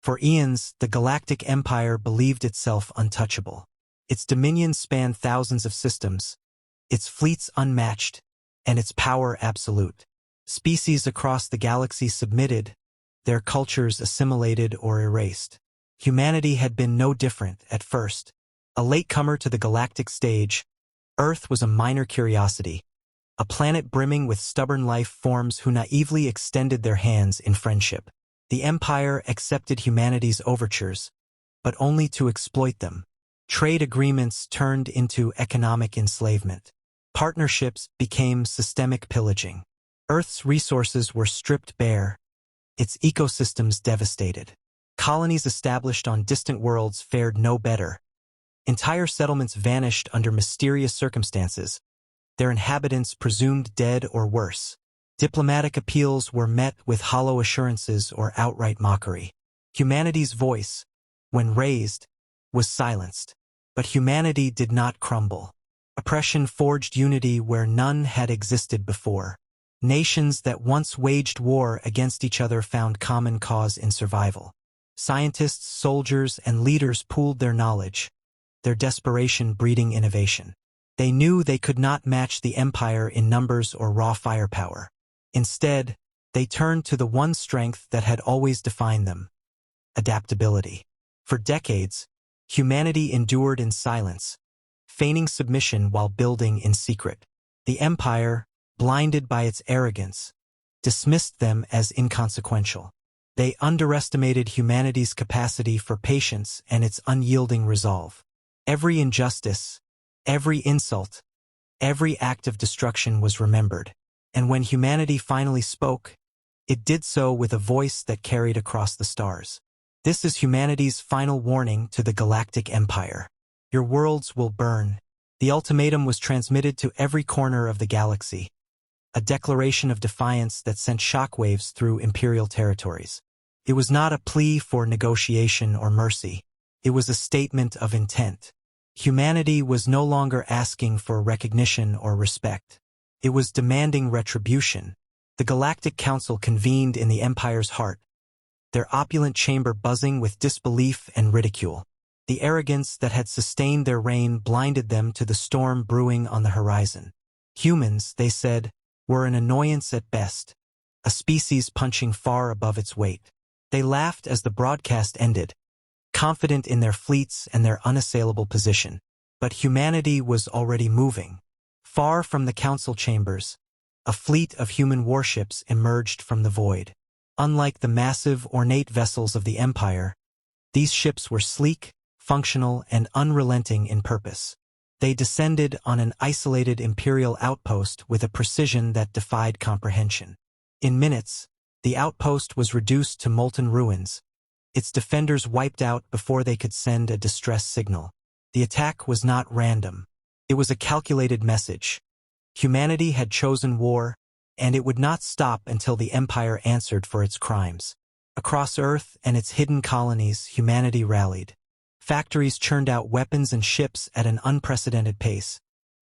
For eons, the Galactic Empire believed itself untouchable. Its dominion spanned thousands of systems, its fleets unmatched, and its power absolute. Species across the galaxy submitted, their cultures assimilated or erased. Humanity had been no different at first. A latecomer to the galactic stage, Earth was a minor curiosity, a planet brimming with stubborn life forms who naively extended their hands in friendship. The Empire accepted humanity's overtures, but only to exploit them. Trade agreements turned into economic enslavement. Partnerships became systemic pillaging. Earth's resources were stripped bare, its ecosystems devastated. Colonies established on distant worlds fared no better. Entire settlements vanished under mysterious circumstances, their inhabitants presumed dead or worse. Diplomatic appeals were met with hollow assurances or outright mockery. Humanity's voice, when raised, was silenced. But humanity did not crumble. Oppression forged unity where none had existed before. Nations that once waged war against each other found common cause in survival. Scientists, soldiers, and leaders pooled their knowledge, their desperation breeding innovation. They knew they could not match the Empire in numbers or raw firepower. Instead, they turned to the one strength that had always defined them: adaptability. For decades, humanity endured in silence, feigning submission while building in secret. The Empire, blinded by its arrogance, dismissed them as inconsequential. They underestimated humanity's capacity for patience and its unyielding resolve. Every injustice, every insult, every act of destruction was remembered. And when humanity finally spoke, it did so with a voice that carried across the stars. This is humanity's final warning to the Galactic Empire. Your worlds will burn. The ultimatum was transmitted to every corner of the galaxy, a declaration of defiance that sent shockwaves through imperial territories. It was not a plea for negotiation or mercy. It was a statement of intent. Humanity was no longer asking for recognition or respect. It was demanding retribution. The Galactic Council convened in the Empire's heart, their opulent chamber buzzing with disbelief and ridicule. The arrogance that had sustained their reign blinded them to the storm brewing on the horizon. Humans, they said, were an annoyance at best, a species punching far above its weight. They laughed as the broadcast ended, confident in their fleets and their unassailable position. But humanity was already moving. Far from the council chambers, a fleet of human warships emerged from the void. Unlike the massive, ornate vessels of the Empire, these ships were sleek, functional, and unrelenting in purpose. They descended on an isolated Imperial outpost with a precision that defied comprehension. In minutes, the outpost was reduced to molten ruins, its defenders wiped out before they could send a distress signal. The attack was not random. It was a calculated message. Humanity had chosen war, and it would not stop until the Empire answered for its crimes. Across Earth and its hidden colonies, humanity rallied. Factories churned out weapons and ships at an unprecedented pace,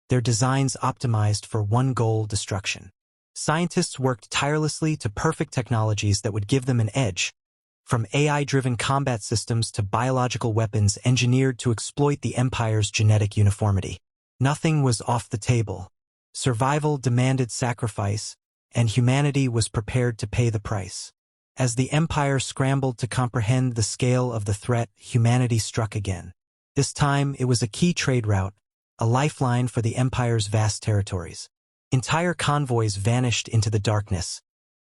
their designs optimized for one goal: destruction. Scientists worked tirelessly to perfect technologies that would give them an edge, from AI-driven combat systems to biological weapons engineered to exploit the Empire's genetic uniformity. Nothing was off the table. Survival demanded sacrifice, and humanity was prepared to pay the price. As the Empire scrambled to comprehend the scale of the threat, humanity struck again. This time, it was a key trade route, a lifeline for the Empire's vast territories. Entire convoys vanished into the darkness,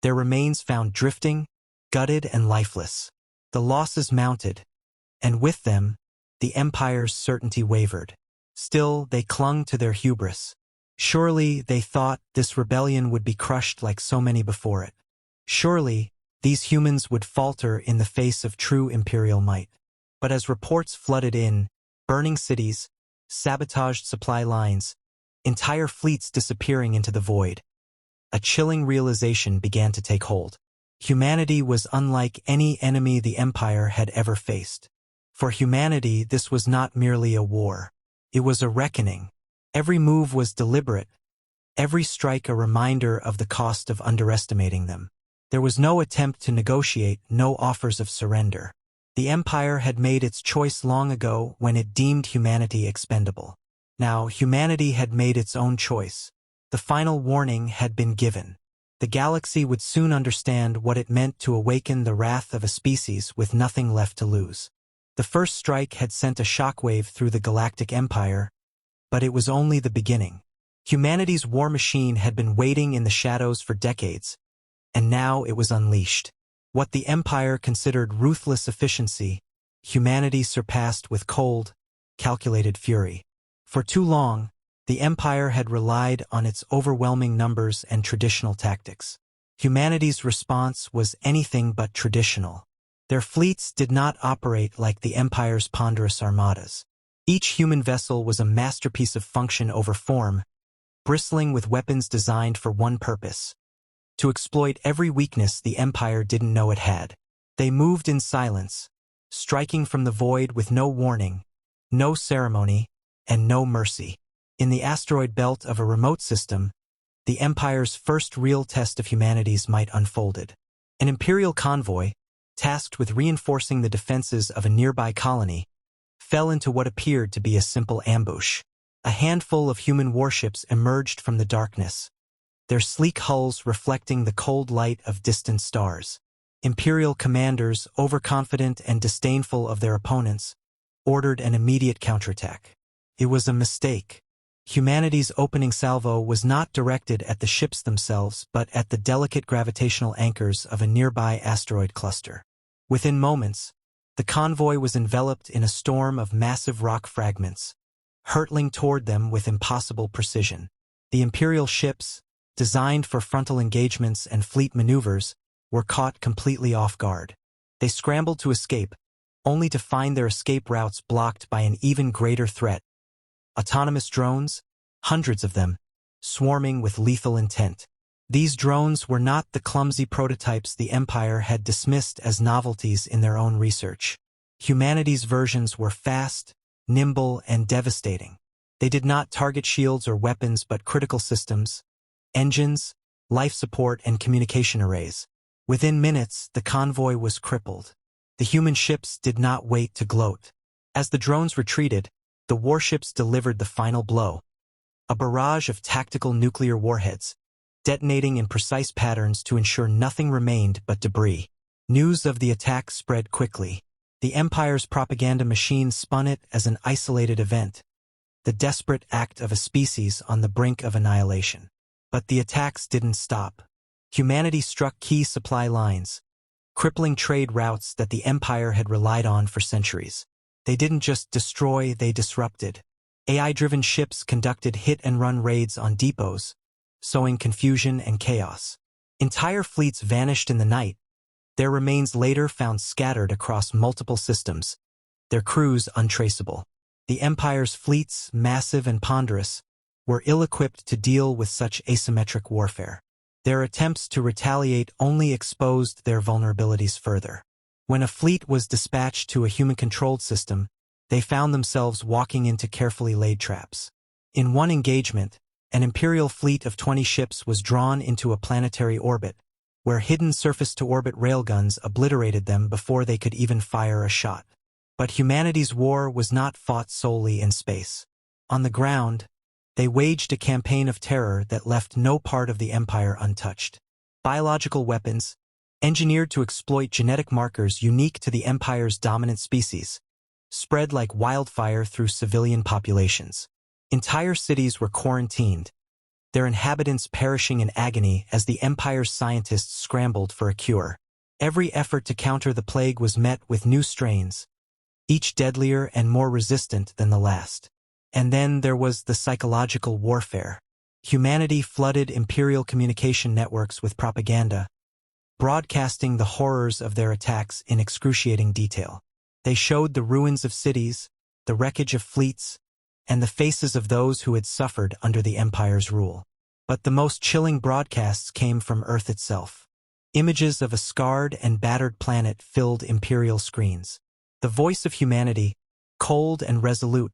their remains found drifting, gutted, and lifeless. The losses mounted, and with them, the Empire's certainty wavered. Still, they clung to their hubris. Surely, they thought, this rebellion would be crushed like so many before it. Surely, these humans would falter in the face of true imperial might. But as reports flooded in, burning cities, sabotaged supply lines, entire fleets disappearing into the void, a chilling realization began to take hold. Humanity was unlike any enemy the Empire had ever faced. For humanity, this was not merely a war. It was a reckoning. Every move was deliberate, every strike a reminder of the cost of underestimating them. There was no attempt to negotiate, no offers of surrender. The Empire had made its choice long ago when it deemed humanity expendable. Now, humanity had made its own choice. The final warning had been given. The galaxy would soon understand what it meant to awaken the wrath of a species with nothing left to lose. The first strike had sent a shockwave through the Galactic Empire, but it was only the beginning. Humanity's war machine had been waiting in the shadows for decades, and now it was unleashed. What the Empire considered ruthless efficiency, humanity surpassed with cold, calculated fury. For too long, the Empire had relied on its overwhelming numbers and traditional tactics. Humanity's response was anything but traditional. Their fleets did not operate like the Empire's ponderous armadas. Each human vessel was a masterpiece of function over form, bristling with weapons designed for one purpose: to exploit every weakness the Empire didn't know it had. They moved in silence, striking from the void with no warning, no ceremony, and no mercy. In the asteroid belt of a remote system, the Empire's first real test of humanity's might unfolded. An Imperial convoy, tasked with reinforcing the defenses of a nearby colony, fell into what appeared to be a simple ambush. A handful of human warships emerged from the darkness, their sleek hulls reflecting the cold light of distant stars. Imperial commanders, overconfident and disdainful of their opponents, ordered an immediate counterattack. It was a mistake. Humanity's opening salvo was not directed at the ships themselves, but at the delicate gravitational anchors of a nearby asteroid cluster. Within moments, the convoy was enveloped in a storm of massive rock fragments, hurtling toward them with impossible precision. The Imperial ships, designed for frontal engagements and fleet maneuvers, were caught completely off guard. They scrambled to escape, only to find their escape routes blocked by an even greater threat: autonomous drones, hundreds of them, swarming with lethal intent. These drones were not the clumsy prototypes the Empire had dismissed as novelties in their own research. Humanity's versions were fast, nimble, and devastating. They did not target shields or weapons but critical systems, engines, life support, and communication arrays. Within minutes, the convoy was crippled. The human ships did not wait to gloat. As the drones retreated, the warships delivered the final blow: a barrage of tactical nuclear warheads, detonating in precise patterns to ensure nothing remained but debris. News of the attack spread quickly. The Empire's propaganda machine spun it as an isolated event, the desperate act of a species on the brink of annihilation. But the attacks didn't stop. Humanity struck key supply lines, crippling trade routes that the Empire had relied on for centuries. They didn't just destroy, they disrupted. AI-driven ships conducted hit-and-run raids on depots, sowing confusion and chaos. Entire fleets vanished in the night, their remains later found scattered across multiple systems, their crews untraceable. The Empire's fleets, massive and ponderous, were ill-equipped to deal with such asymmetric warfare. Their attempts to retaliate only exposed their vulnerabilities further. When a fleet was dispatched to a human-controlled system, they found themselves walking into carefully laid traps. In one engagement, an Imperial fleet of 20 ships was drawn into a planetary orbit, where hidden surface-to-orbit railguns obliterated them before they could even fire a shot. But humanity's war was not fought solely in space. On the ground, they waged a campaign of terror that left no part of the Empire untouched. Biological weapons, engineered to exploit genetic markers unique to the Empire's dominant species, spread like wildfire through civilian populations. Entire cities were quarantined, their inhabitants perishing in agony as the Empire's scientists scrambled for a cure. Every effort to counter the plague was met with new strains, each deadlier and more resistant than the last. And then there was the psychological warfare. Humanity flooded Imperial communication networks with propaganda, broadcasting the horrors of their attacks in excruciating detail. They showed the ruins of cities, the wreckage of fleets, and the faces of those who had suffered under the Empire's rule. But the most chilling broadcasts came from Earth itself. Images of a scarred and battered planet filled Imperial screens. The voice of humanity, cold and resolute,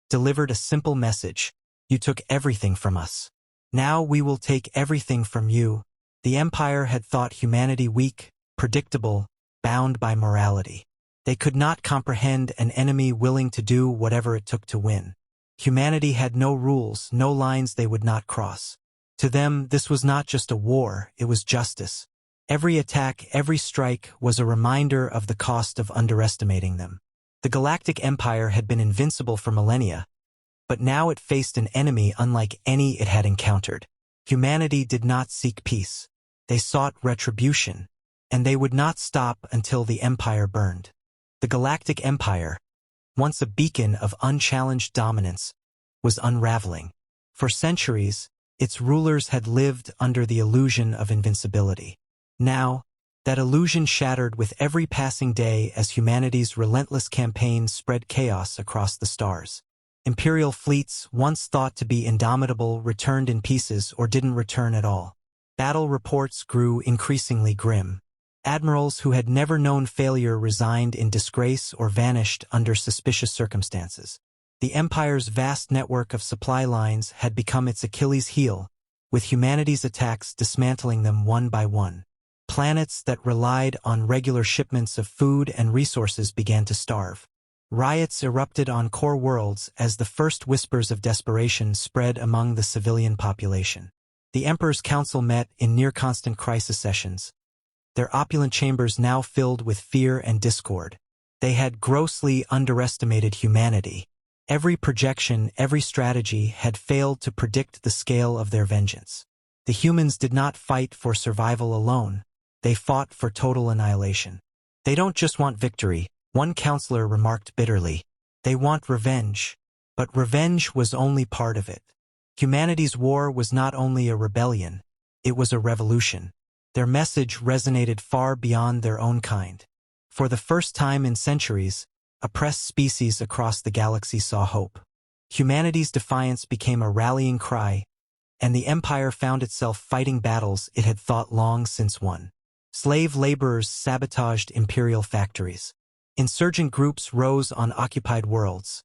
delivered a simple message: you took everything from us. Now we will take everything from you. The Empire had thought humanity weak, predictable, bound by morality. They could not comprehend an enemy willing to do whatever it took to win. Humanity had no rules, no lines they would not cross. To them, this was not just a war, it was justice. Every attack, every strike was a reminder of the cost of underestimating them. The Galactic Empire had been invincible for millennia, but now it faced an enemy unlike any it had encountered. Humanity did not seek peace. They sought retribution, and they would not stop until the Empire burned. The Galactic Empire, once a beacon of unchallenged dominance, was unraveling. For centuries, its rulers had lived under the illusion of invincibility. Now, that illusion shattered with every passing day as humanity's relentless campaign spread chaos across the stars. Imperial fleets, once thought to be indomitable, returned in pieces or didn't return at all. Battle reports grew increasingly grim. Admirals who had never known failure resigned in disgrace or vanished under suspicious circumstances. The Empire's vast network of supply lines had become its Achilles heel, with humanity's attacks dismantling them one by one. Planets that relied on regular shipments of food and resources began to starve. Riots erupted on core worlds as the first whispers of desperation spread among the civilian population. The Emperor's Council met in near-constant crisis sessions, their opulent chambers now filled with fear and discord. They had grossly underestimated humanity. Every projection, every strategy had failed to predict the scale of their vengeance. The humans did not fight for survival alone. They fought for total annihilation. They don't just want victory, one counselor remarked bitterly. They want revenge. But revenge was only part of it. Humanity's war was not only a rebellion, it was a revolution. Their message resonated far beyond their own kind. For the first time in centuries, oppressed species across the galaxy saw hope. Humanity's defiance became a rallying cry, and the Empire found itself fighting battles it had thought long since won. Slave laborers sabotaged imperial factories. Insurgent groups rose on occupied worlds,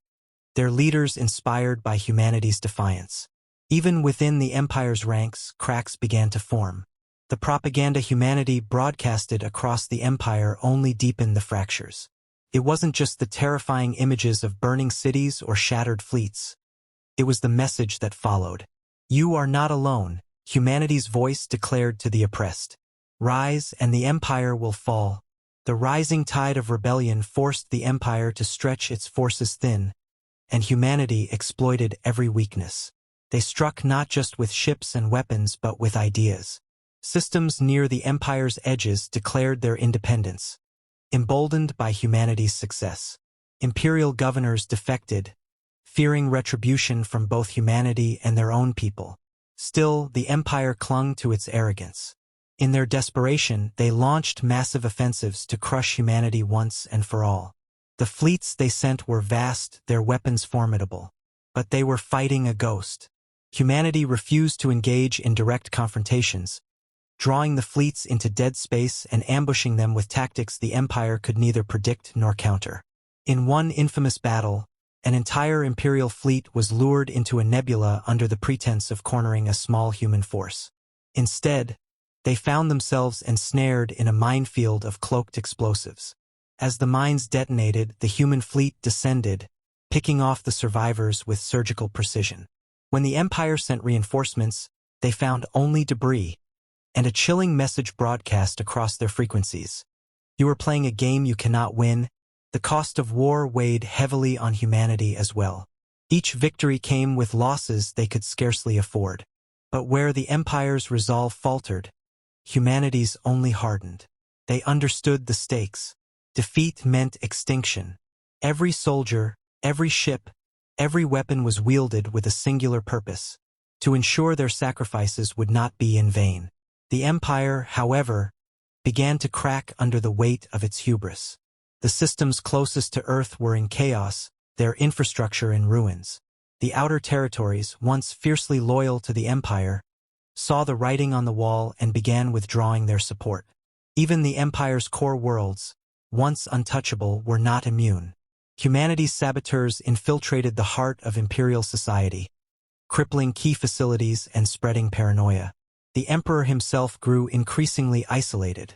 their leaders inspired by humanity's defiance. Even within the Empire's ranks, cracks began to form. The propaganda humanity broadcasted across the Empire only deepened the fractures. It wasn't just the terrifying images of burning cities or shattered fleets. It was the message that followed. You are not alone, humanity's voice declared to the oppressed. Rise and the Empire will fall. The rising tide of rebellion forced the Empire to stretch its forces thin, and humanity exploited every weakness. They struck not just with ships and weapons but with ideas. Systems near the Empire's edges declared their independence. Emboldened by humanity's success, imperial governors defected, fearing retribution from both humanity and their own people. Still, the Empire clung to its arrogance. In their desperation, they launched massive offensives to crush humanity once and for all. The fleets they sent were vast, their weapons formidable. But they were fighting a ghost. Humanity refused to engage in direct confrontations, drawing the fleets into dead space and ambushing them with tactics the Empire could neither predict nor counter. In one infamous battle, an entire Imperial fleet was lured into a nebula under the pretense of cornering a small human force. Instead, they found themselves ensnared in a minefield of cloaked explosives. As the mines detonated, the human fleet descended, picking off the survivors with surgical precision. When the Empire sent reinforcements, they found only debris, and a chilling message broadcast across their frequencies. You are playing a game you cannot win. The cost of war weighed heavily on humanity as well. Each victory came with losses they could scarcely afford. But where the Empire's resolve faltered, humanity's only hardened. They understood the stakes. Defeat meant extinction. Every soldier, every ship, every weapon was wielded with a singular purpose: to ensure their sacrifices would not be in vain. The Empire, however, began to crack under the weight of its hubris. The systems closest to Earth were in chaos, their infrastructure in ruins. The outer territories, once fiercely loyal to the Empire, saw the writing on the wall and began withdrawing their support. Even the Empire's core worlds, once untouchable, were not immune. Humanity's saboteurs infiltrated the heart of Imperial society, crippling key facilities and spreading paranoia. The Emperor himself grew increasingly isolated.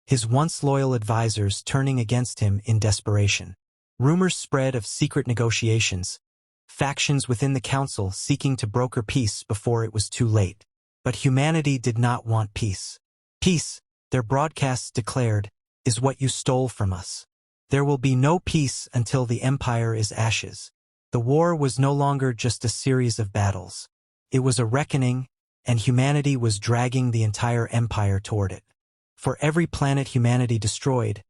his once loyal advisors turning against him in desperation. Rumors spread of secret negotiations, factions within the council seeking to broker peace before it was too late. But humanity did not want peace. Peace, their broadcasts declared, is what you stole from us. There will be no peace until the empire is ashes. The war was no longer just a series of battles. It was a reckoning, and humanity was dragging the entire empire toward it. For every planet humanity destroyed,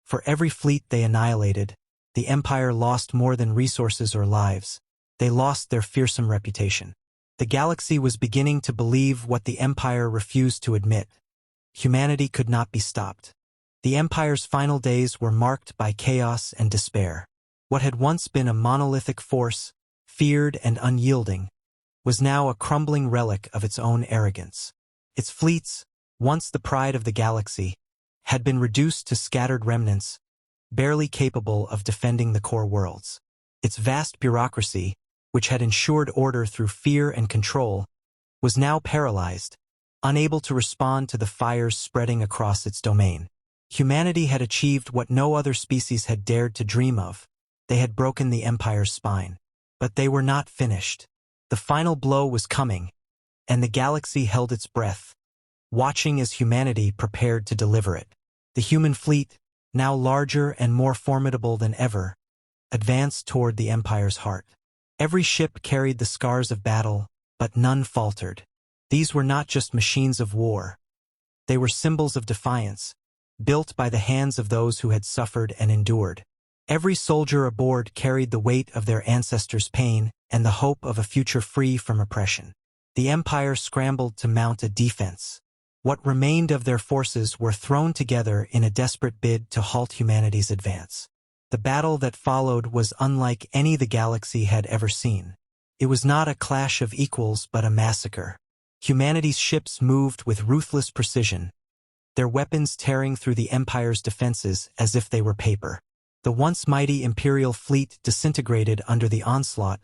for every fleet they annihilated, the empire lost more than resources or lives. They lost their fearsome reputation. The galaxy was beginning to believe what the empire refused to admit. Humanity could not be stopped. The empire's final days were marked by chaos and despair. What had once been a monolithic force, feared and unyielding, was now a crumbling relic of its own arrogance. Its fleets, once the pride of the galaxy, had been reduced to scattered remnants, barely capable of defending the core worlds. Its vast bureaucracy, which had ensured order through fear and control, was now paralyzed, unable to respond to the fires spreading across its domain. Humanity had achieved what no other species had dared to dream of. They had broken the empire's spine. But they were not finished. The final blow was coming, and the galaxy held its breath, watching as humanity prepared to deliver it. The human fleet, now larger and more formidable than ever, advanced toward the empire's heart. Every ship carried the scars of battle, but none faltered. These were not just machines of war. They were symbols of defiance, built by the hands of those who had suffered and endured. Every soldier aboard carried the weight of their ancestors' pain and the hope of a future free from oppression. The empire scrambled to mount a defense. What remained of their forces were thrown together in a desperate bid to halt humanity's advance. The battle that followed was unlike any the galaxy had ever seen. It was not a clash of equals but a massacre. Humanity's ships moved with ruthless precision, their weapons tearing through the empire's defenses as if they were paper. The once mighty Imperial fleet disintegrated under the onslaught,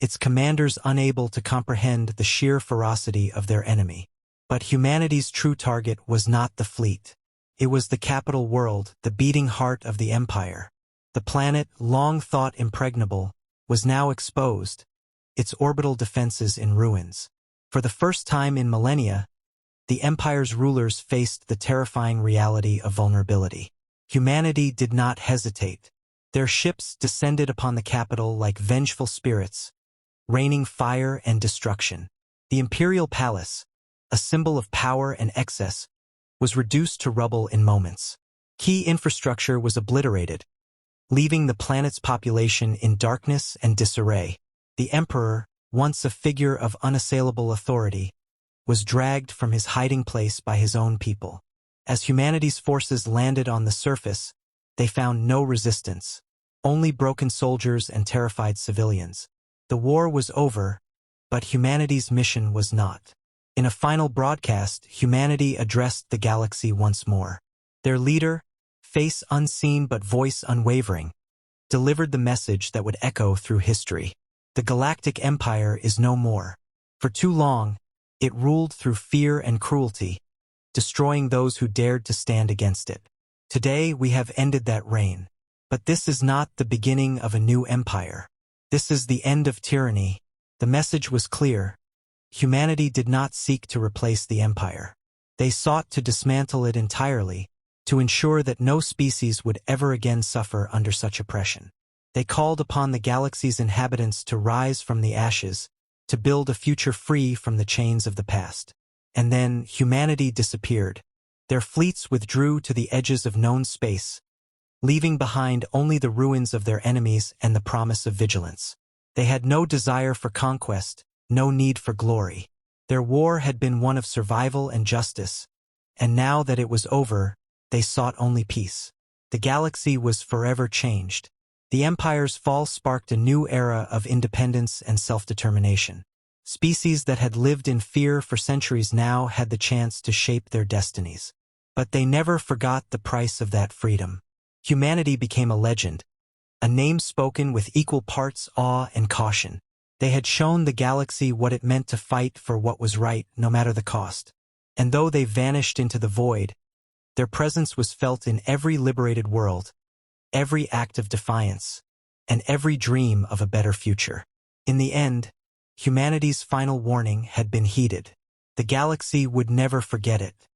its commanders unable to comprehend the sheer ferocity of their enemy. But humanity's true target was not the fleet. It was the capital world, the beating heart of the empire. The planet, long thought impregnable, was now exposed, its orbital defenses in ruins. For the first time in millennia, the empire's rulers faced the terrifying reality of vulnerability. Humanity did not hesitate. Their ships descended upon the capital like vengeful spirits, raining fire and destruction. The imperial palace, a symbol of power and excess, was reduced to rubble in moments. Key infrastructure was obliterated, leaving the planet's population in darkness and disarray. The emperor, once a figure of unassailable authority, was dragged from his hiding place by his own people. As humanity's forces landed on the surface, they found no resistance, only broken soldiers and terrified civilians. The war was over, but humanity's mission was not. In a final broadcast, humanity addressed the galaxy once more. Their leader, face unseen but voice unwavering, delivered the message that would echo through history. The Galactic Empire is no more. For too long, it ruled through fear and cruelty, destroying those who dared to stand against it. Today we have ended that reign. But this is not the beginning of a new empire. This is the end of tyranny. The message was clear. Humanity did not seek to replace the empire. They sought to dismantle it entirely, to ensure that no species would ever again suffer under such oppression. They called upon the galaxy's inhabitants to rise from the ashes, to build a future free from the chains of the past. And then humanity disappeared. Their fleets withdrew to the edges of known space, leaving behind only the ruins of their enemies and the promise of vigilance. They had no desire for conquest, no need for glory. Their war had been one of survival and justice, and now that it was over, they sought only peace. The galaxy was forever changed. The empire's fall sparked a new era of independence and self-determination. Species that had lived in fear for centuries now had the chance to shape their destinies. But they never forgot the price of that freedom. Humanity became a legend, a name spoken with equal parts awe and caution. They had shown the galaxy what it meant to fight for what was right, no matter the cost. And though they vanished into the void, Their presence was felt in every liberated world, every act of defiance, and every dream of a better future. In the end, humanity's final warning had been heeded. The galaxy would never forget it.